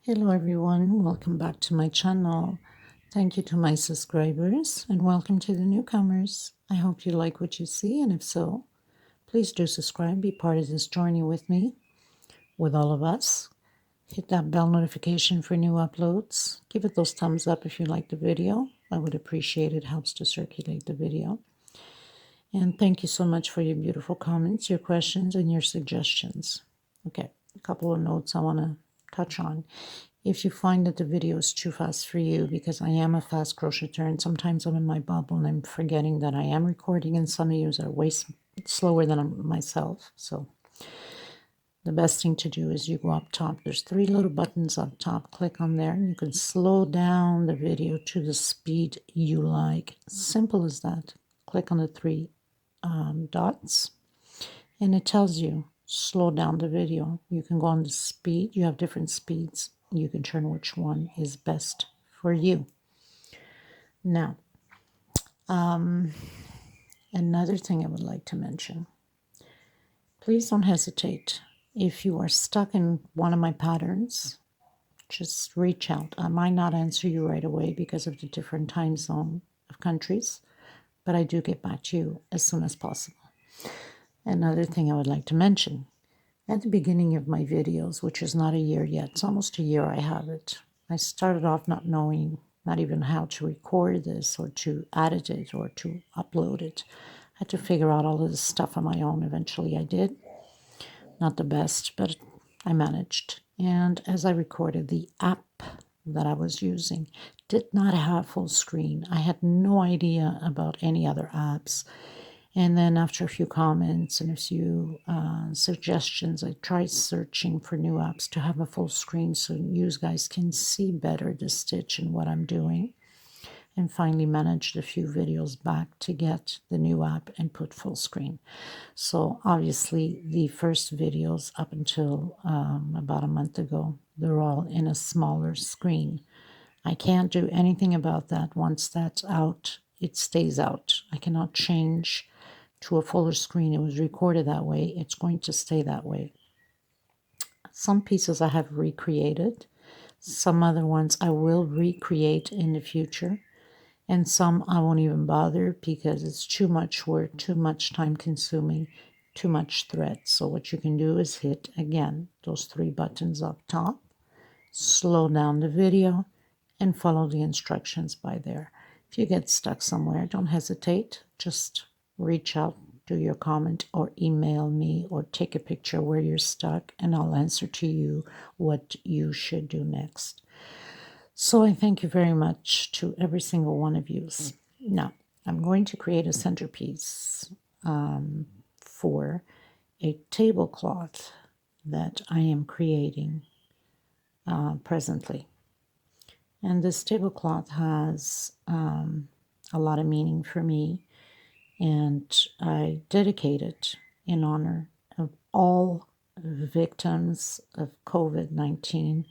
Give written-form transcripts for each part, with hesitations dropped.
Hello everyone, welcome back to my channel. Thank you to my subscribers and welcome to the newcomers. I hope you like what you see, and if so, please do subscribe, be part of this journey with me, with all of us. Hit that bell notification for new uploads. Give it those thumbs up if you like the video. I would appreciate it, helps to circulate the video. And thank you so much for your beautiful comments, your questions, and your suggestions. Okay, a couple of notes I want to touch on. If you find that the video is too fast for you, because I am a fast crocheter and sometimes I'm in my bubble and I'm forgetting that I am recording, and some of you are way slower than myself. So the best thing to do is you go up top. There's 3 little buttons up top. Click on there and you can slow down the video to the speed you like. Simple as that. Click on the 3 dots and it tells you slow down the video. You can go on the speed. You have different speeds. You can turn which one is best for you. Now, another thing I would like to mention. Please don't hesitate. If you are stuck in one of my patterns, just reach out. I might not answer you right away because of the different time zone of countries, but I do get back to you as soon as possible. Another thing I would like to mention. At the beginning of my videos, which is not a year yet, it's almost a year I have it, I started off not knowing, not even how to record this or to edit it or to upload it. I had to figure out all of this stuff on my own. Eventually I did. Not the best, but I managed. And as I recorded, the app that I was using did not have full screen. I had no idea about any other apps. And then after a few comments and a few suggestions, I tried searching for new apps to have a full screen so you guys can see better the stitch and what I'm doing. And finally managed a few videos back to get the new app and put full screen. So obviously the first videos up until about a month ago, they're all in a smaller screen. I can't do anything about that. Once that's out, it stays out. I cannot change to a fuller screen. It was recorded that way. It's going to stay that way. Some pieces I have recreated. Some other ones I will recreate in the future. And some I won't even bother because it's too much work, too much time consuming, too much thread. So what you can do is hit, again, those 3 buttons up top, slow down the video, and follow the instructions by there. If you get stuck somewhere, don't hesitate. Just reach out, do your comment, or email me, or take a picture where you're stuck, and I'll answer to you what you should do next. So I thank you very much to every single one of you. Now, I'm going to create a centerpiece for a tablecloth that I am creating presently. And this tablecloth has a lot of meaning for me, and I dedicate it in honor of all victims of COVID-19,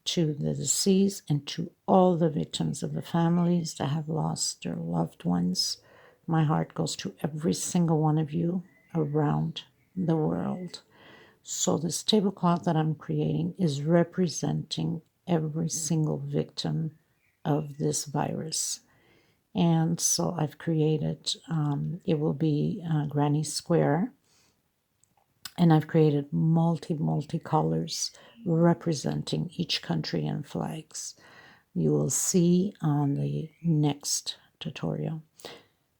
to the deceased, and to all the victims of the families that have lost their loved ones. My heart goes to every single one of you around the world. So this tablecloth that I'm creating is representing every single victim of this virus. And so I've created, it will be Granny Square, and I've created multi colors representing each country and flags. You will see on the next tutorial,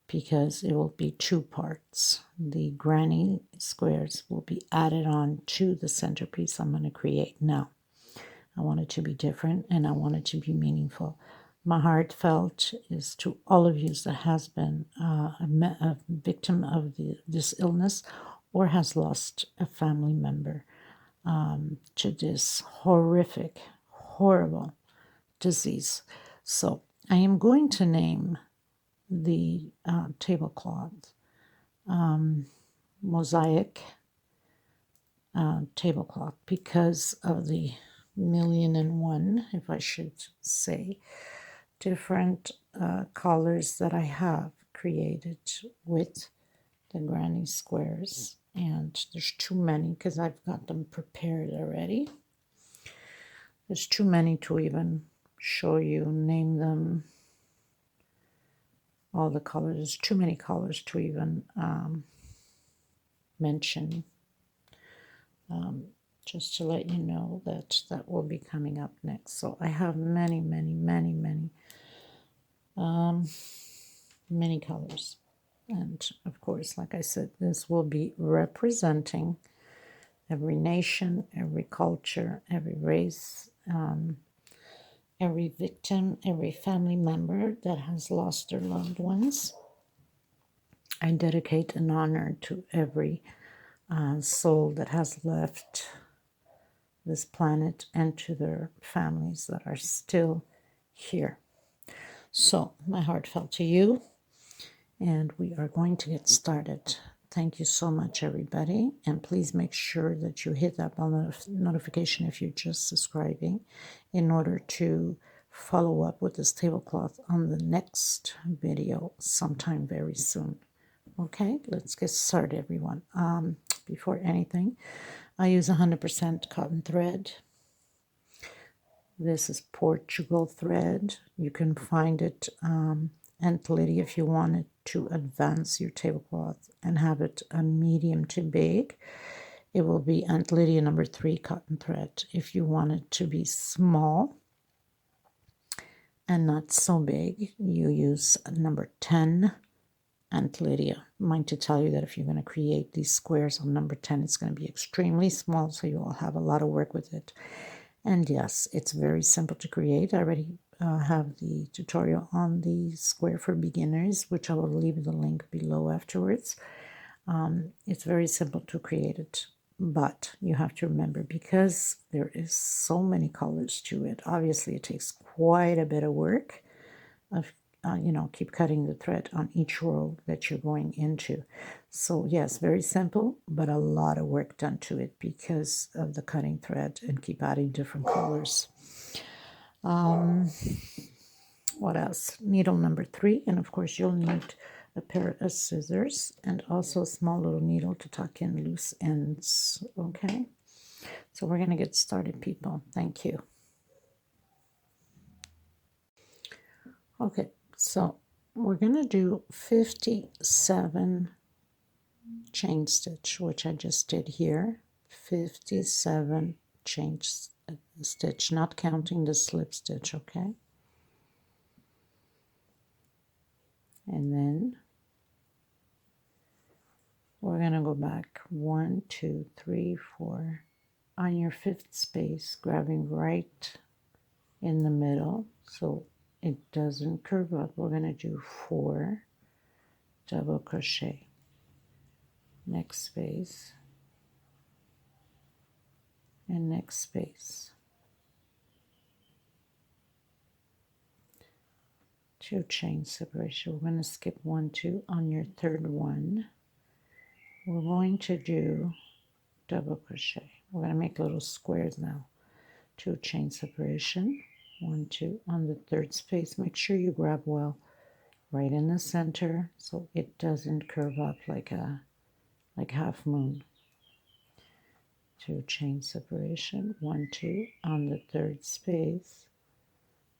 because it will be 2 parts. The granny squares will be added on to the centerpiece I'm going to create now. I want it to be different and I want it to be meaningful. My heartfelt is to all of you that has been a victim of this illness or has lost a family member to this horrific, horrible disease. So I am going to name the tablecloth mosaic tablecloth because of the 1,000,001, if I should say, different colors that I have created with the granny squares. And there's too many because I've got them prepared already. There's too many to even show you, name them, all the colors. There's too many colors to even mention. Just to let you know that that will be coming up next. So I have many, many, many, many colors. And of course, like I said, this will be representing every nation, every culture, every race, every victim, every family member that has lost their loved ones. I dedicate an honor to every soul that has left this planet and to their families that are still here. So, my heart felt to you, and we are going to get started. Thank you so much, everybody. And please make sure that you hit that bell notification if you're just subscribing in order to follow up with this tablecloth on the next video sometime very soon. Okay, let's get started, everyone. Before anything, I use 100% cotton thread. This is Portugal thread. You can find it Aunt Lydia if you wanted to advance your tablecloth and have it a medium to big. It will be Aunt Lydia number 3 cotton thread. If you want it to be small and not so big, you use number 10 Aunt Lydia. Mind to tell you that if you're going to create these squares on number 10, it's going to be extremely small, so you will have a lot of work with it. And yes, it's very simple to create. I already have the tutorial on the square for beginners, which I will leave the link below afterwards. It's very simple to create it, but you have to remember, because there is so many colors to it, obviously it takes quite a bit of work of keep cutting the thread on each row that you're going into. So yes, very simple, but a lot of work done to it because of the cutting thread, and keep adding different colors. What else? Needle number 3, and of course you'll need a pair of scissors and also a small little needle to tuck in loose ends. Okay, so we're going to get started, people. Thank you. Okay, so we're going to do 57 chain stitch, which I just did here. 57 chain stitch, not counting the slip stitch, okay? And then we're going to go back 1, 2, 3, 4 on your 5th space, grabbing right in the middle so it doesn't curve up. We're going to do 4 double crochet. Next space and next space. 2 chain separation. We're going to skip 1, 2 on your 3rd one. We're going to do double crochet. We're going to make little squares now. 2 chain separation. 1, 2 on the 3rd space. Make sure you grab well right in the center so it doesn't curve up like half moon. 2 chain separation. 1, 2 on the 3rd space.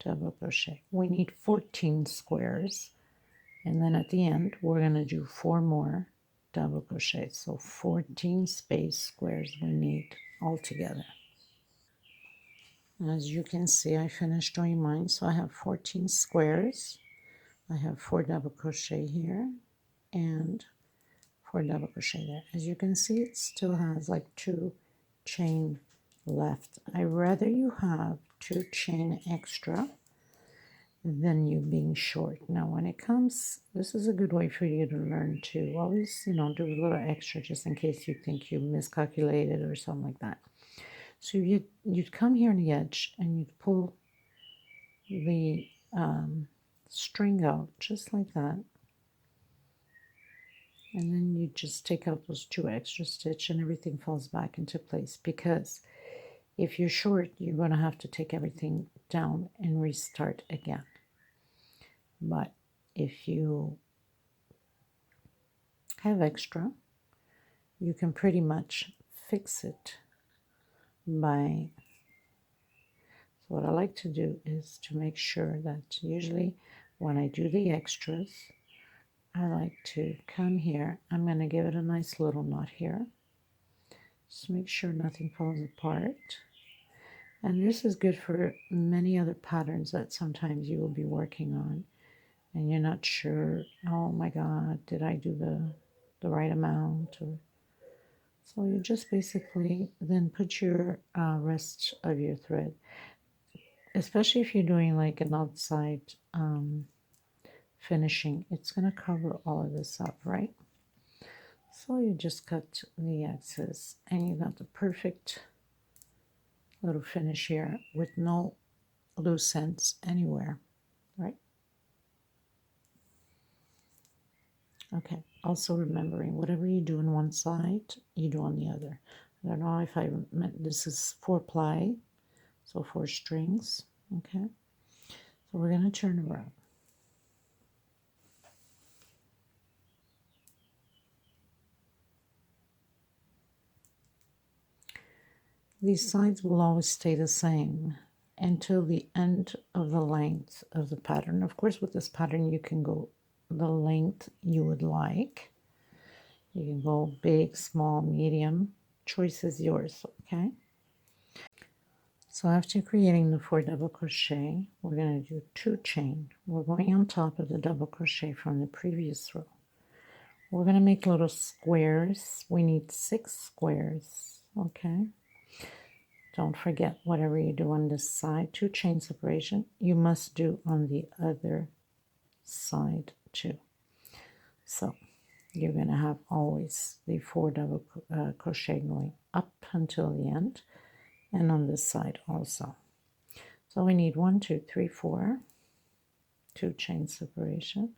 Double crochet. We need 14 squares, and then at the end we're going to do 4 more double crochet. So 14 space squares we need all together. As you can see, I finished doing mine, so I have 14 squares. I have 4 double crochet here and 4 double crochet there. As you can see, it still has like 2 chain left. I rather you have 2 chain extra than you being short. Now, when it comes, this is a good way for you to learn to always, do a little extra just in case you think you miscalculated or something like that. So you'd come here on the edge and you'd pull the string out just like that. And then you just take out those 2 extra stitch and everything falls back into place, because if you're short, you're going to have to take everything down and restart again. But if you have extra, you can pretty much fix it by So what I like to do is to make sure that usually when I do the extras, I like to come here. I'm going to give it a nice little knot here. Just make sure nothing falls apart. And this is good for many other patterns that sometimes you will be working on and you're not sure, oh my God, did I do the right amount? Or, so you just basically then put your rest of your thread, especially if you're doing like an outside finishing, it's going to cover all of this up, right? So you just cut the excess and you got the perfect little finish here with no loose ends anywhere, right? Okay, also remembering whatever you do on one side, you do on the other. I don't know if I meant this is 4-ply, so 4 strings, okay? So we're going to turn around. These sides will always stay the same until the end of the length of the pattern. Of course, with this pattern, you can go the length you would like. You can go big, small, medium. Choice is yours, okay? So after creating the 4 double crochet, we're going to do 2 chain. We're going on top of the double crochet from the previous row. We're going to make little squares. We need 6 squares, okay? Don't forget, whatever you do on this side, 2 chain separation, you must do on the other side too. So you're going to have always the 4 double crochet going up until the end, and on this side also. So we need 1, 2, 3, 4, 2 chain separation,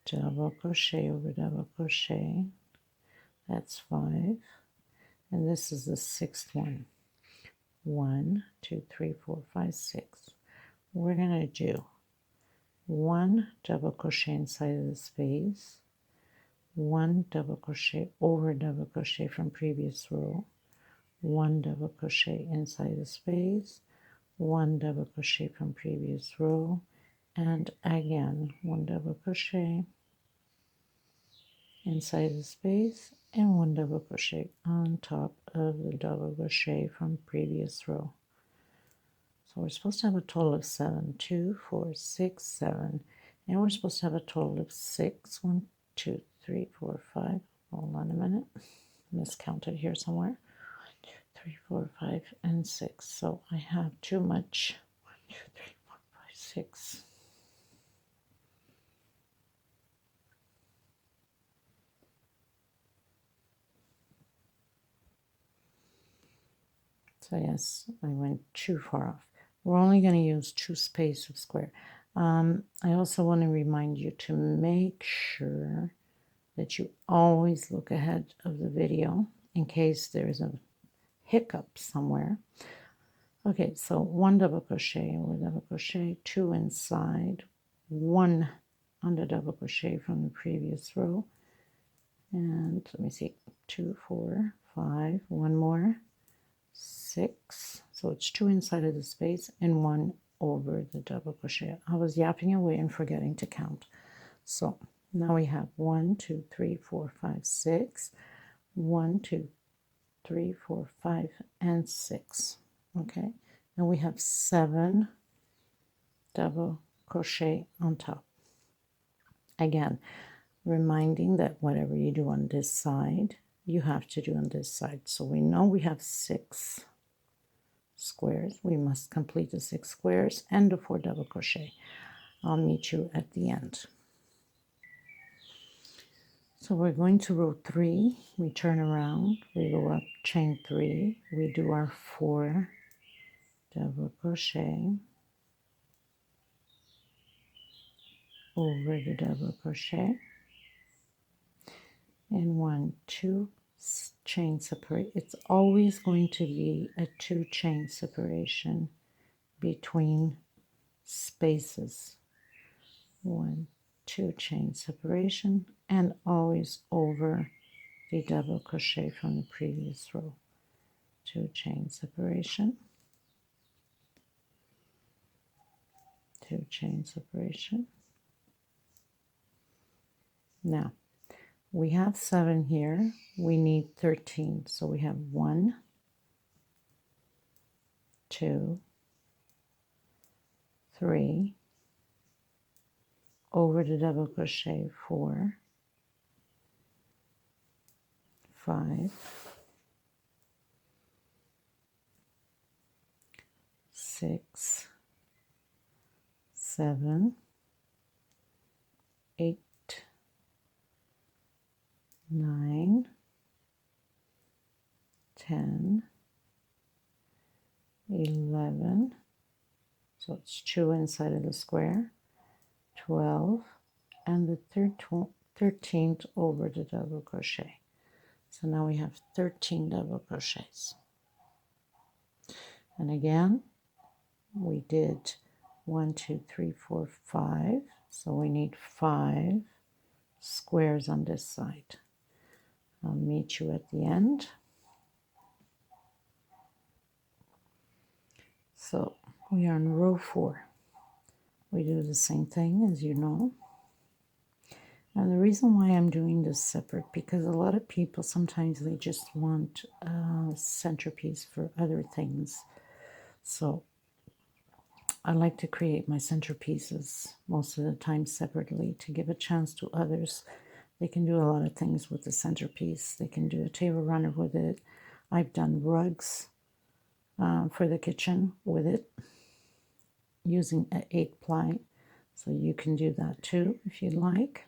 double crochet over double crochet, that's 5, and this is the 6th one. 1, 2, 3, 4, 5, 6. We're going to do 1 double crochet inside of the space, 1 double crochet over double crochet from previous row, 1 double crochet inside the space, 1 double crochet from previous row, and again 1 double crochet inside the space and 1 double crochet on top of the double crochet from previous row. So we're supposed to have a total of 7, 2, 4, 6, 7, and we're supposed to have a total of 6, 1, 2, 3, 4, 5. Hold on a minute, miscounted here somewhere. 3, 4, 5, and 6. So I have too much. 1, 2, 3, 4, 5, 6. So yes, I went too far off. We're only going to use 2 space of square. I also want to remind you to make sure that you always look ahead of the video in case there's a hiccup somewhere. Okay, so 1 double crochet over double crochet, 2 inside, 1 under double crochet from the previous row, and let me see, 2, 4, 5, 1 more, 6, so it's 2 inside of the space and 1 over the double crochet. I was yapping away and forgetting to count. So now we have 1, 2, 3, 4, 5, 6, 1, 2, 3, 4, 5, and 6. Okay, and we have 7 double crochet on top. Again, reminding that whatever you do on this side, you have to do on this side. So we know we have 6 squares. We must complete the 6 squares and the 4 double crochet. I'll meet you at the end. So we're going to row 3, we turn around, we go up, chain 3, we do our 4 double crochet over the double crochet, and 1, 2 chain separate. It's always going to be a 2 chain separation between spaces. 1, 2 chain separation, and always over the double crochet from the previous row. 2 chain separation, 2 chain separation. Now we have 7 here, we need 13, so we have 1, 2, 3, over the double crochet, 4, 5, 6, 7, 8, 9, 10, 11, so it's 2 inside of the square, 12, and the 13th over the double crochet. So now we have 13 double crochets. And again, we did 1, 2, 3, 4, 5. So we need 5 squares on this side. I'll meet you at the end. So we are in row 4. We do the same thing, as you know. And the reason why I'm doing this separate, because a lot of people sometimes they just want a centerpiece for other things. So I like to create my centerpieces most of the time separately to give a chance to others. They can do a lot of things with the centerpiece. They can do a table runner with it. I've done rugs for the kitchen with it using an 8-ply. So you can do that too if you'd like.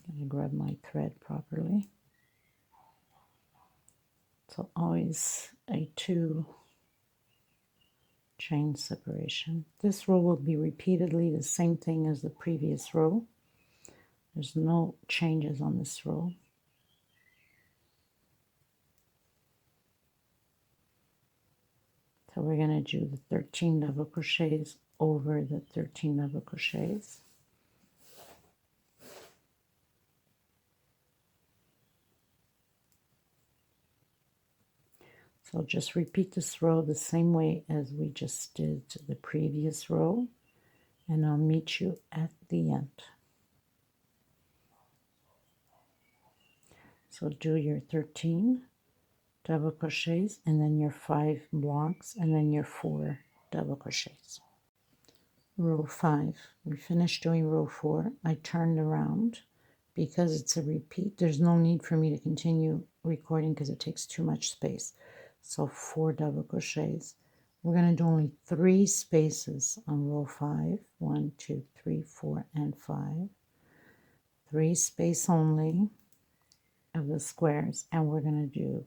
I'm going to grab my thread properly. So always a 2 chain separation. This row will be repeatedly the same thing as the previous row. There's no changes on this row. So we're going to do the 13 double crochets over the 13 double crochets. So just repeat this row the same way as we just did the previous row, and I'll meet you at the end. So do your 13 double crochets and then your 5 blocks and then your 4 double crochets. Row 5. We finished doing row 4. I turned around because it's a repeat. There's no need for me to continue recording because it takes too much space. So 4 double crochets. We're going to do only 3 spaces on row 5. 1, 2, 3, 4, and 5. 3 space only of the squares, and we're going to do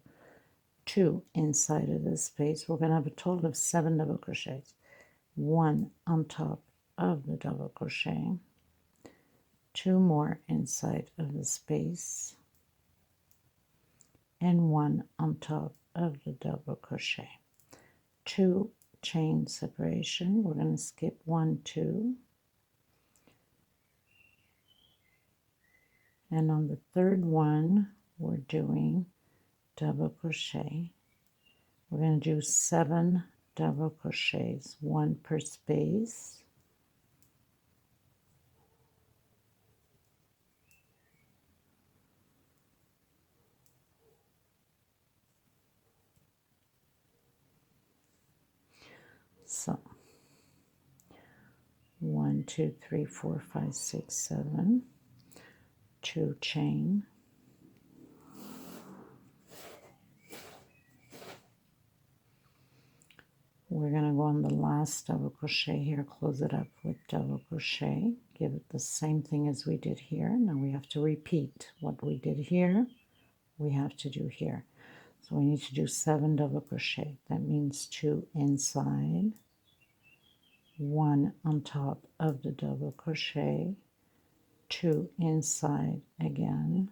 2 inside of this space. We're going to have a total of 7 double crochets. 1 on top of the double crochet, 2 more inside of the space, and 1 on top of the double crochet. 2 chain separation. We're going to skip 1, 2, and on the third one we're doing double crochet. We're going to do 7 double crochets, 1 per space. So 1, 2, 3, 4, 5, 6, 7, 2 chain, we're going to go on the last double crochet here, close it up with double crochet, give it the same thing as we did here. Now we have to repeat what we did here, we have to do here. So we need to do 7 double crochet. That means 2 inside, 1 on top of the double crochet, 2 inside again,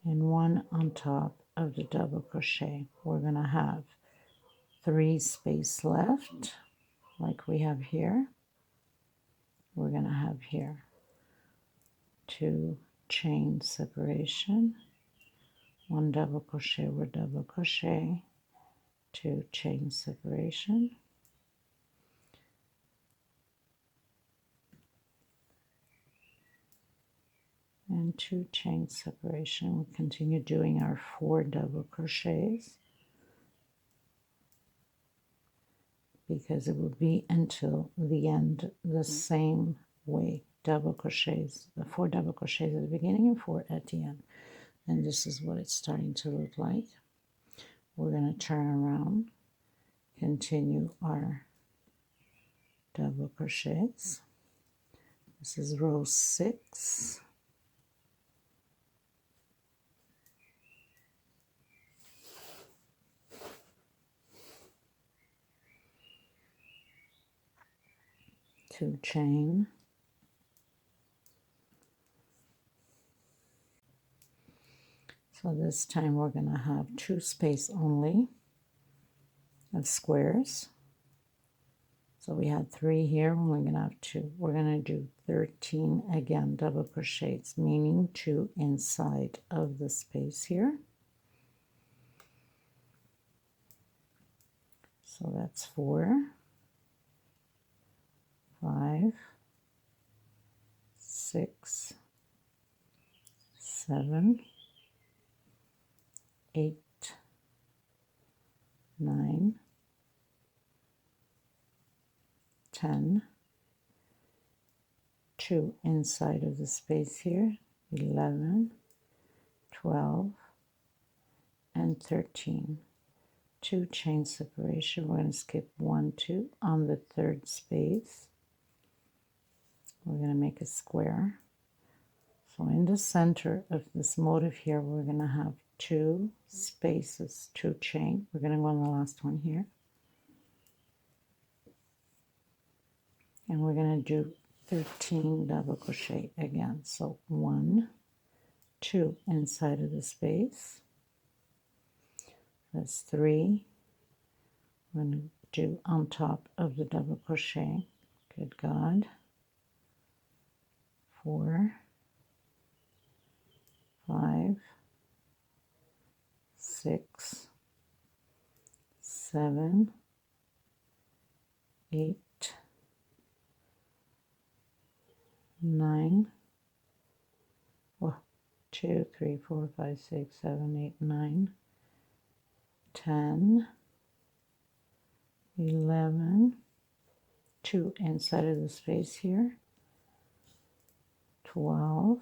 and 1 on top of the double crochet. We're going to have 3 space left like we have here. We're going to have here 2 chain separation, 1 double crochet over double crochet, 2 chain separation, and 2 chain separation. We'll continue doing our 4 double crochets because it will be until the end the same way. Double crochets, the 4 double crochets at the beginning and 4 at the end. And this is what it's starting to look like. We're going to turn around, continue our double crochets. This is row 6. Two chain, so this time we're going to have 2 space only of squares. So we had 3 here, and we're going to have 2. We're going to do 13 again double crochets, meaning 2 inside of the space here. So that's 4, 5, 6, 7, 8, 9, 10, 2 inside of the space here, 11, 12, and 13. 2 chain separation. We're going to skip 1, 2 on the 3rd space. We're going to make a square. So in the center of this motif here, we're going to have 2 spaces, 2 chain. We're going to go on the last one here. And we're going to do 13 double crochet again. So 1, 2 inside of the space. That's 3. I'm going to do on top of the double crochet. Good God. 4, 5, 6, 7, 8, 9, 2, 3, 4, 5, 6, 7, 8, 9, 10, 11, 2 inside of the space here, 12,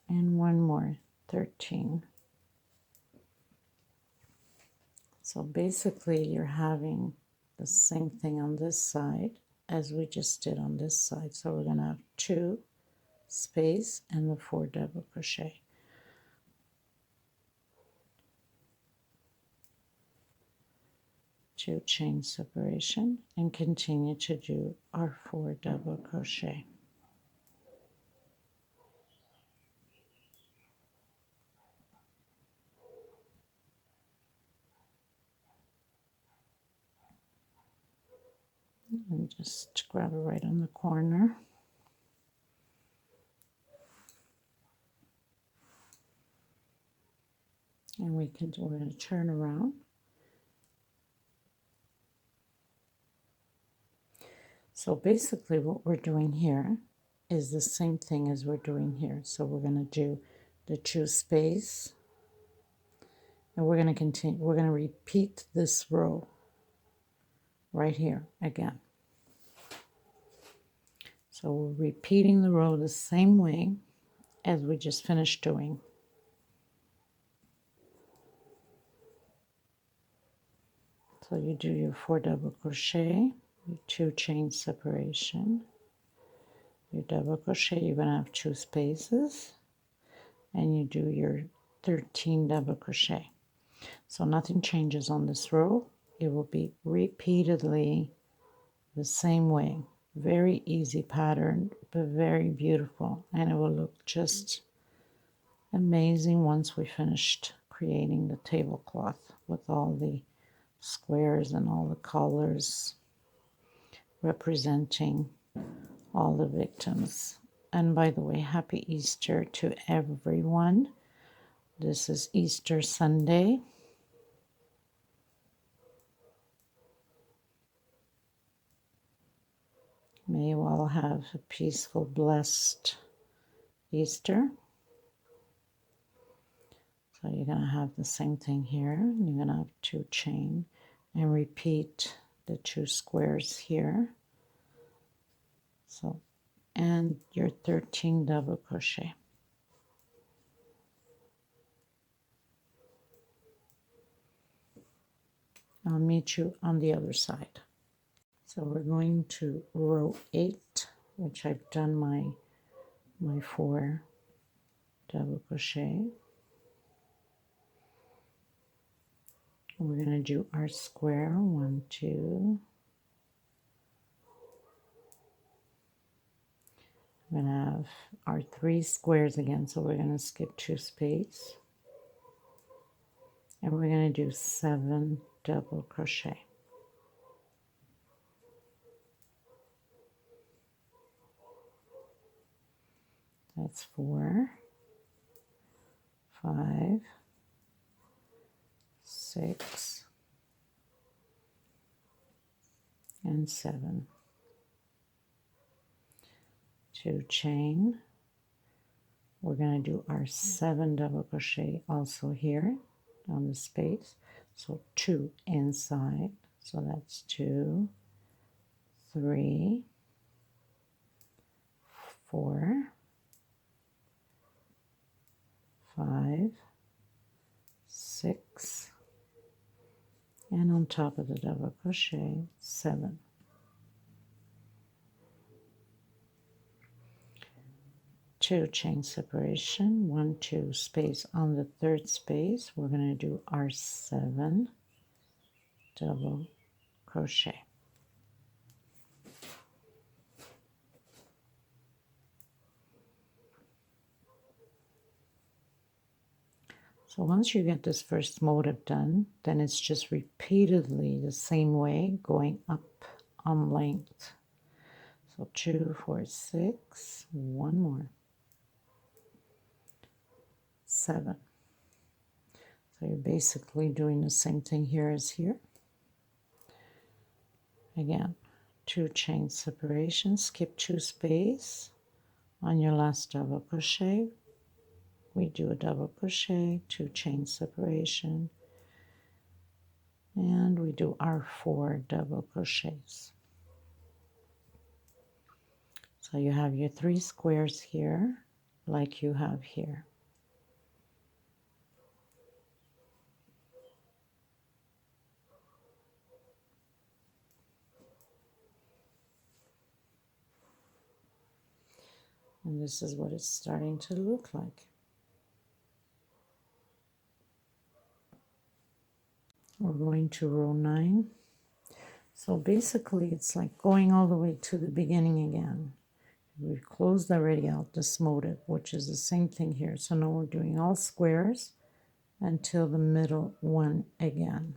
and 1 more, 13. So basically you're having the same thing on this side as we just did on this side. So we're going to have 2 space and the 4 double crochet. Two chain separation and continue to do our 4 double crochet. And just grab it right on the corner. And we're going to turn around. So basically what we're doing here is the same thing as we're doing here. So we're going to do the 2 space, and we're going to continue, we're going to repeat this row right here again. So we're repeating the row the same way as we just finished doing. So you do your 4 double crochet, your 2 chain separation, your double crochet, you're going to have 2 spaces, and you do your 13 double crochet. So nothing changes on this row. It will be repeatedly the same way. Very easy pattern, but very beautiful, and it will look just amazing once we finished creating the tablecloth with all the squares and all the colors representing all the victims. And by the way, happy Easter to everyone. This is Easter Sunday. May you all have a peaceful, blessed Easter. So you're going to have the same thing here. You're going to have 2 chain and repeat the 2 squares here. So, and your 13 double crochet. I'll meet you on the other side. So we're going to row 8, which I've done my 4 double crochet. We're going to do our square, 1, 2. We're going to have our 3 squares again, so we're going to skip 2 spaces. And we're going to do 7 double crochet. That's 4, 5, 6, and 7. 2 chain. We're going to do our 7 double crochet also here on the space. So 2 inside. So that's 2, 3, 4, 5, 6, and on top of the double crochet, 7. 2 chain separation, 1, 2 space on the 3rd space. We're going to do our 7 double crochet. So once you get this first motif done, then it's just repeatedly the same way going up on length. So 2, 4, 6, 1 more, 7. So you're basically doing the same thing here as here. Again, 2 chain separation, skip 2 space. On your last double crochet, we do a double crochet, 2 chain separation, and we do our 4 double crochets. So you have your 3 squares here, like you have here. And this is what it's starting to look like. We're going to row 9. So basically it's like going all the way to the beginning again. We've closed already out this motif, which is the same thing here. So now we're doing all squares until the middle one again.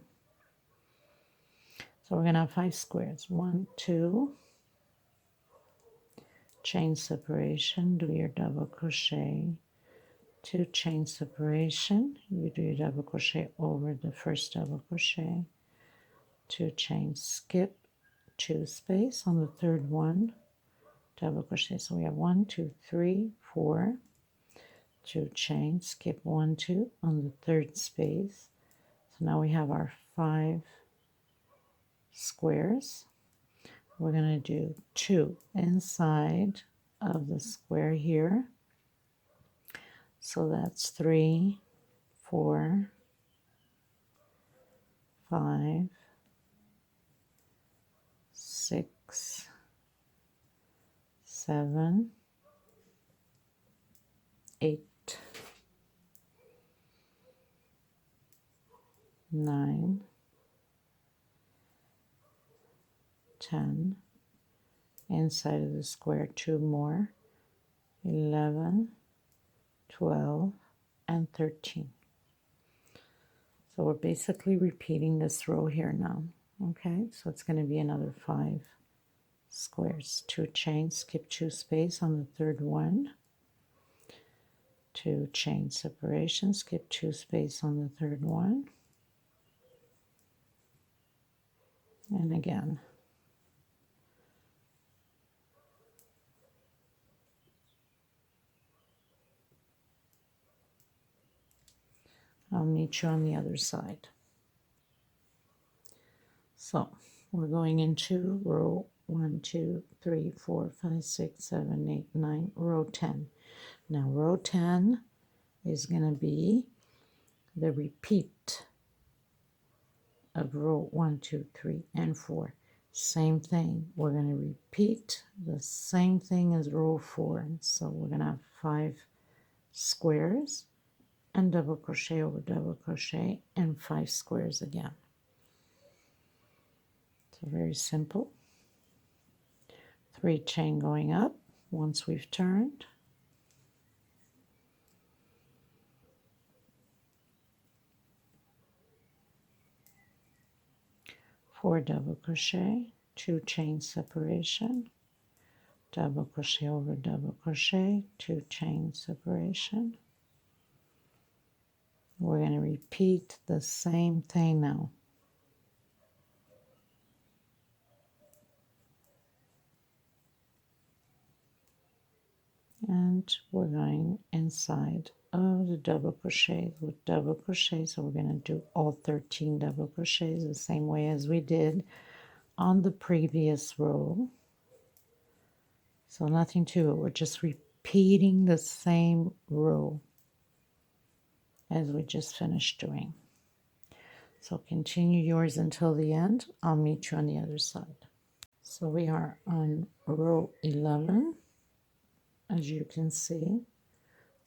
So we're going to have 5 squares. 1, 2, chain separation, do your double crochet, 2 chain separation, you do your double crochet over the first double crochet, 2 chain, skip 2 space on the 3rd one, double crochet. So we have 1, 2, 3, 4, 2 chain, skip 1, 2 on the 3rd space. So now we have our 5 squares. We're going to do 2 inside of the square here. So that's 3, 4, 5, 6, 7, 8, 9, 10, inside of the square 2 more, 11, 12, and 13. So we're basically repeating this row here now. Okay, so it's going to be another 5 squares, 2 chains, skip 2 space on the 3rd one, 2 chain separation, skip 2 space on the 3rd one, and again I'll meet you on the other side. So we're going into row 1, 2, 3, 4, 5, 6, 7, 8, 9, row 10. Now row 10 is going to be the repeat of row 1, 2, 3, and 4. Same thing. We're going to repeat the same thing as row 4. So we're going to have 5 squares and double crochet over double crochet and 5 squares again. So very simple. 3 chain going up once we've turned. 4 double crochet, 2 chain separation, double crochet over double crochet, 2 chain separation. We're going to repeat the same thing now. And we're going inside of the double crochets with double crochets. So we're going to do all 13 double crochets the same way as we did on the previous row. So nothing to it. We're just repeating the same row as we just finished doing. So continue yours until the end. I'll meet you on the other side. So we are on row 11, as you can see.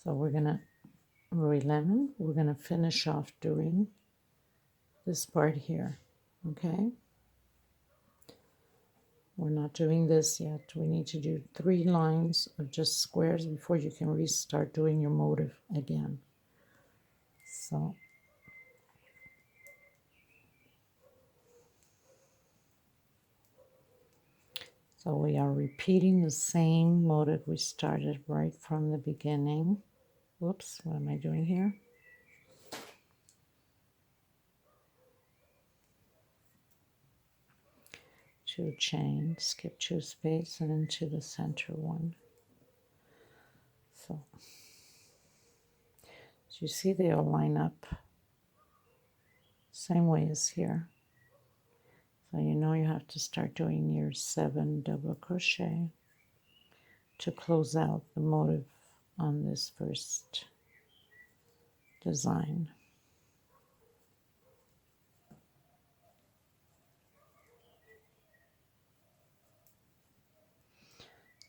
So we're going to, row 11, we're going to finish off doing this part here, okay? We're not doing this yet. We need to do 3 lines of just squares before you can restart doing your motif again. So we are repeating the same motif we started right from the beginning. Whoops, what am I doing here? Two chain, skip 2 space and into the center one. So you see they all line up same way as here. So you know you have to start doing your 7 double crochet to close out the motif on this first design.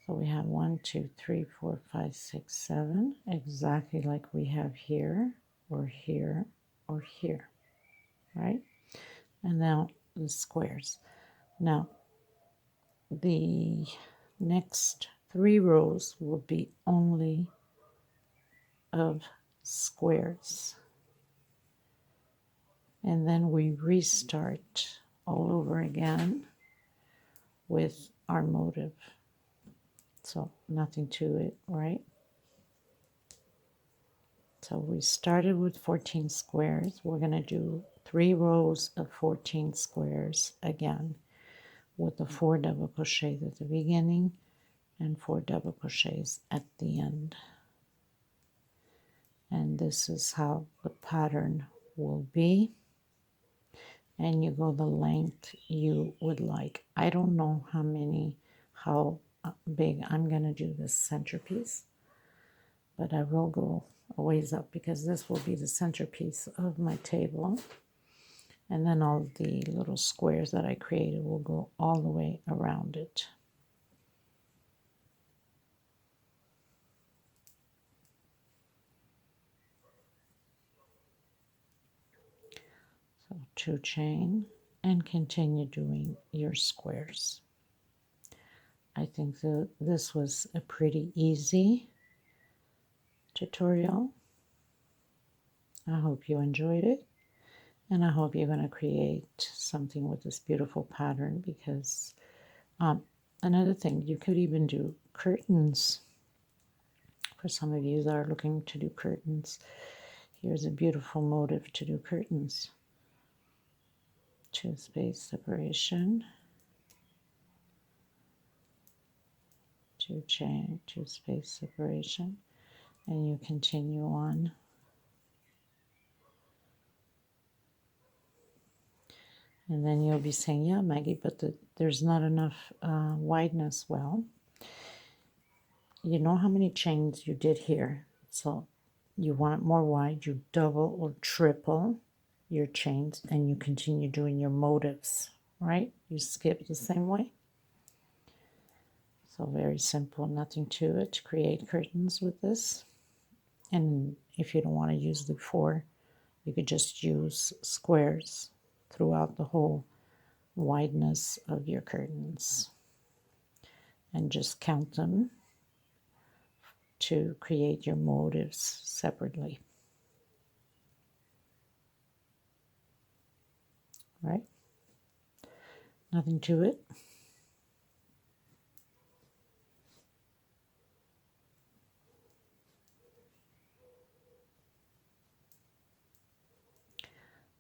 So we have 1, 2, 3, 4, 5, 6, 7, exactly like we have here, or here, or here, right? And now the squares. Now, the next 3 rows will be only of squares. And then we restart all over again with our motif. So nothing to it, right? So we started with 14 squares. We're going to do 3 rows of 14 squares again with the 4 double crochets at the beginning and 4 double crochets at the end. And this is how the pattern will be. And you go the length you would like. I don't know how big I'm going to do this centerpiece, but I will go a ways up because this will be the centerpiece of my table. And then all the little squares that I created will go all the way around it. So 2 chain and continue doing your squares. I think this was a pretty easy tutorial. I hope you enjoyed it, and I hope you're going to create something with this beautiful pattern, because another thing, you could even do curtains. For some of you that are looking to do curtains, here's a beautiful motif to do curtains. 2 space separation, 2 chain, 2 space separation, and you continue on And then you'll be saying, yeah, Maggie, but there's not enough wideness. Well, you know how many chains you did here. So you want it more wide, you double or triple your chains, and you continue doing your motifs, right? You skip the same way. So very simple, nothing to it to create curtains with this. And if you don't want to use the 4, you could just use squares throughout the whole wideness of your curtains and just count them to create your motifs separately, right? Nothing to it.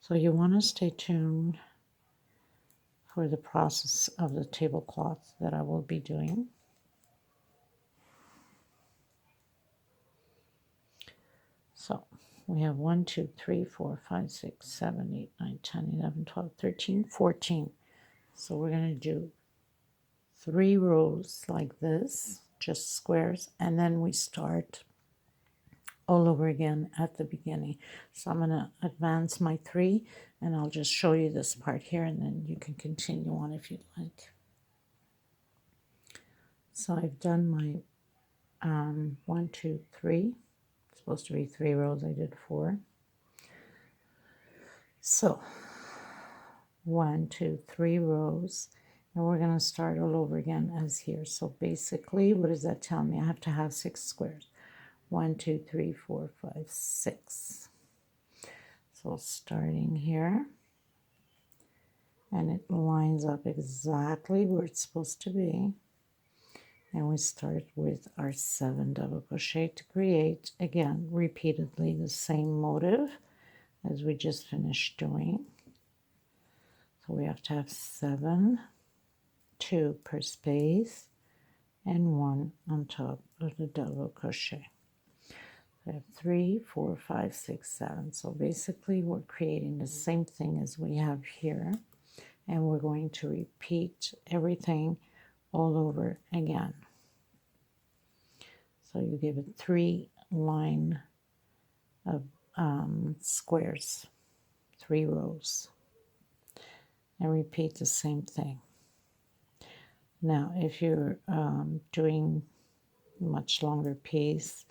So you want to stay tuned for the process of the tablecloth that I will be doing. So we have 1, 2, 3, 4, 5, 6, 7, 8, 9, 10, 11, 12, 13, 14. So we're going to do 3 rows like this, just squares, and then we start all over again at the beginning. So I'm going to advance my 3, and I'll just show you this part here, and then you can continue on if you'd like. So I've done my 1, 2, 3. It's supposed to be 3 rows. I did 4. So 1, 2, 3 rows, and we're going to start all over again as here. So basically, what does that tell me? I have to have 6 squares. 1, 2, 3, 4, 5, 6. So starting here, and it lines up exactly where it's supposed to be. And we start with our 7 double crochet to create, again, repeatedly the same motif as we just finished doing. So we have to have 7, 2 per space, and 1 on top of the double crochet. We have 3, 4, 5, 6, 7. So basically we're creating the same thing as we have here, and we're going to repeat everything all over again. So you give it 3 line of squares, 3 rows, and repeat the same thing. Now if you're doing much longer piece,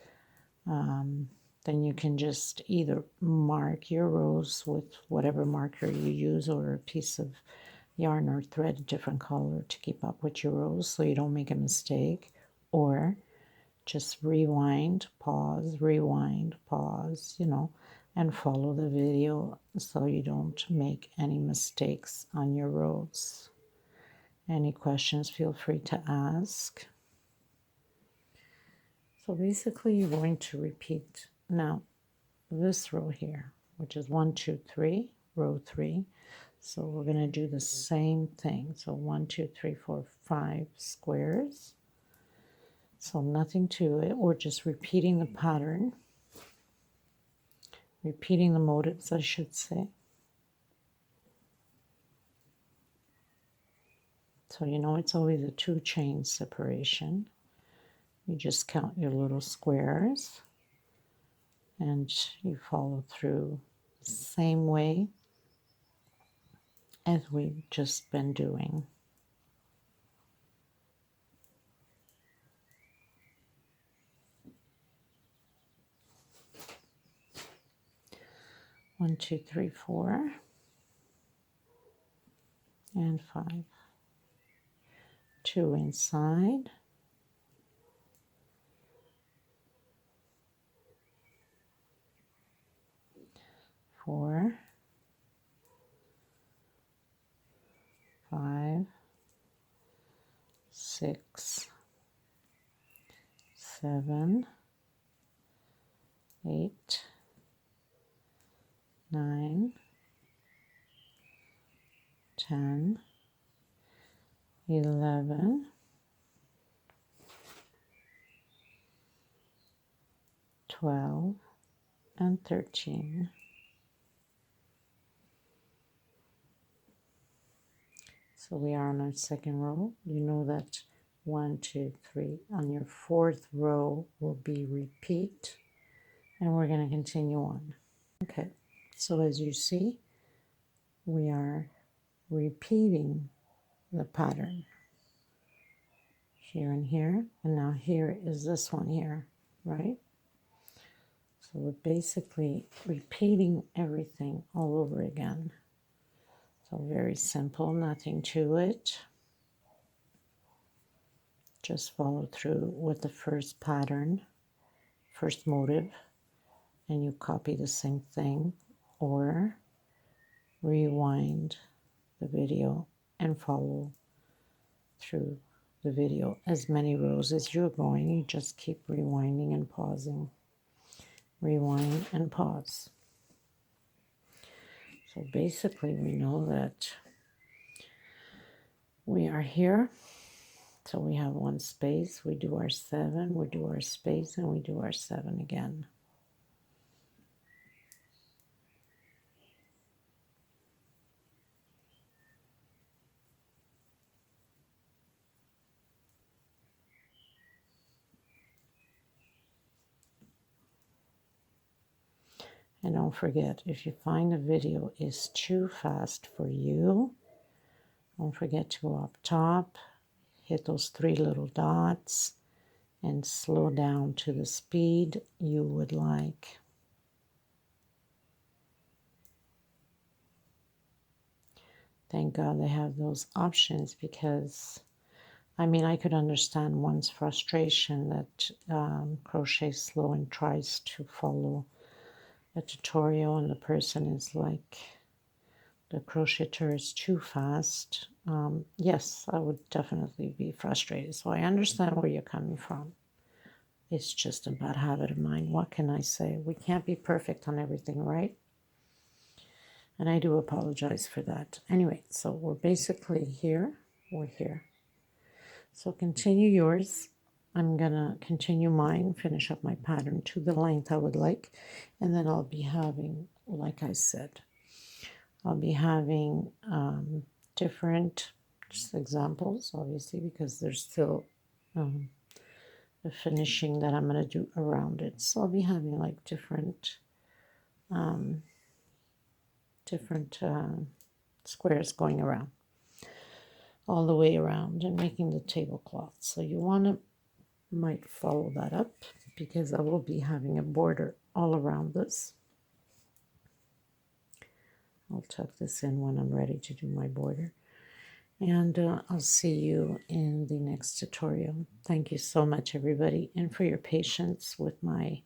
then you can just either mark your rows with whatever marker you use, or a piece of yarn or thread, a different color, to keep up with your rows so you don't make a mistake, or just rewind, pause, you know, and follow the video so you don't make any mistakes on your rows. Any questions, feel free to ask. So basically you're going to repeat now this row here, which is 1, 2, 3, row 3. So we're going to do the same thing. So 1, 2, 3, 4, 5 squares. So nothing to it. We're just repeating the pattern, repeating the motifs, I should say. So you know it's always a 2 chain separation. You just count your little squares, and you follow through the same way as we've just been doing. One, 2, 3, 4, and 5. 2 inside, 4, 5, 6, 7, 8, 9, 10, 11, 12, and 13. So we are on our second row. You know that 1, 2, 3. On your fourth row will be repeat, and we're going to continue on. Okay, so as you see, we are repeating the pattern here and here, and now here is this one here, right? So we're basically repeating everything all over again. So very simple, nothing to it. Just follow through with the first pattern, first motive, and you copy the same thing, or rewind the video and follow through the video. As many rows as you're going, you just keep rewinding and pausing. Rewind and pause. So basically we know that we are here. So we have one space, we do our 7, we do our space, and we do our 7 again. And don't forget, if you find the video is too fast for you, don't forget to go up top, hit those 3 little dots, and slow down to the speed you would like. Thank God they have those options, because, I mean, I could understand one's frustration that crochets slow and tries to follow a tutorial and the person is like, the crocheter is too fast. Yes, I would definitely be frustrated. So I understand where you're coming from. It's just a bad habit of mine. What can I say? We can't be perfect on everything, right? And I do apologize for that. Anyway, so we're basically here. We're here. So continue yours. I'm going to continue mine, finish up my pattern to the length I would like. And then I'll be having, like I said, I'll be having different just examples, obviously, because there's still the finishing that I'm going to do around it. So I'll be having like different squares going around, all the way around, and making the tablecloth. So you might follow that up, because I will be having a border all around this. I'll tuck this in when I'm ready to do my border. And I'll see you in the next tutorial. Thank you so much, everybody, and for your patience with my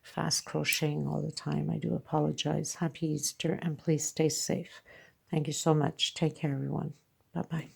fast crocheting all the time. I do apologize. Happy Easter, and please stay safe. Thank you so much. Take care, everyone. Bye-bye.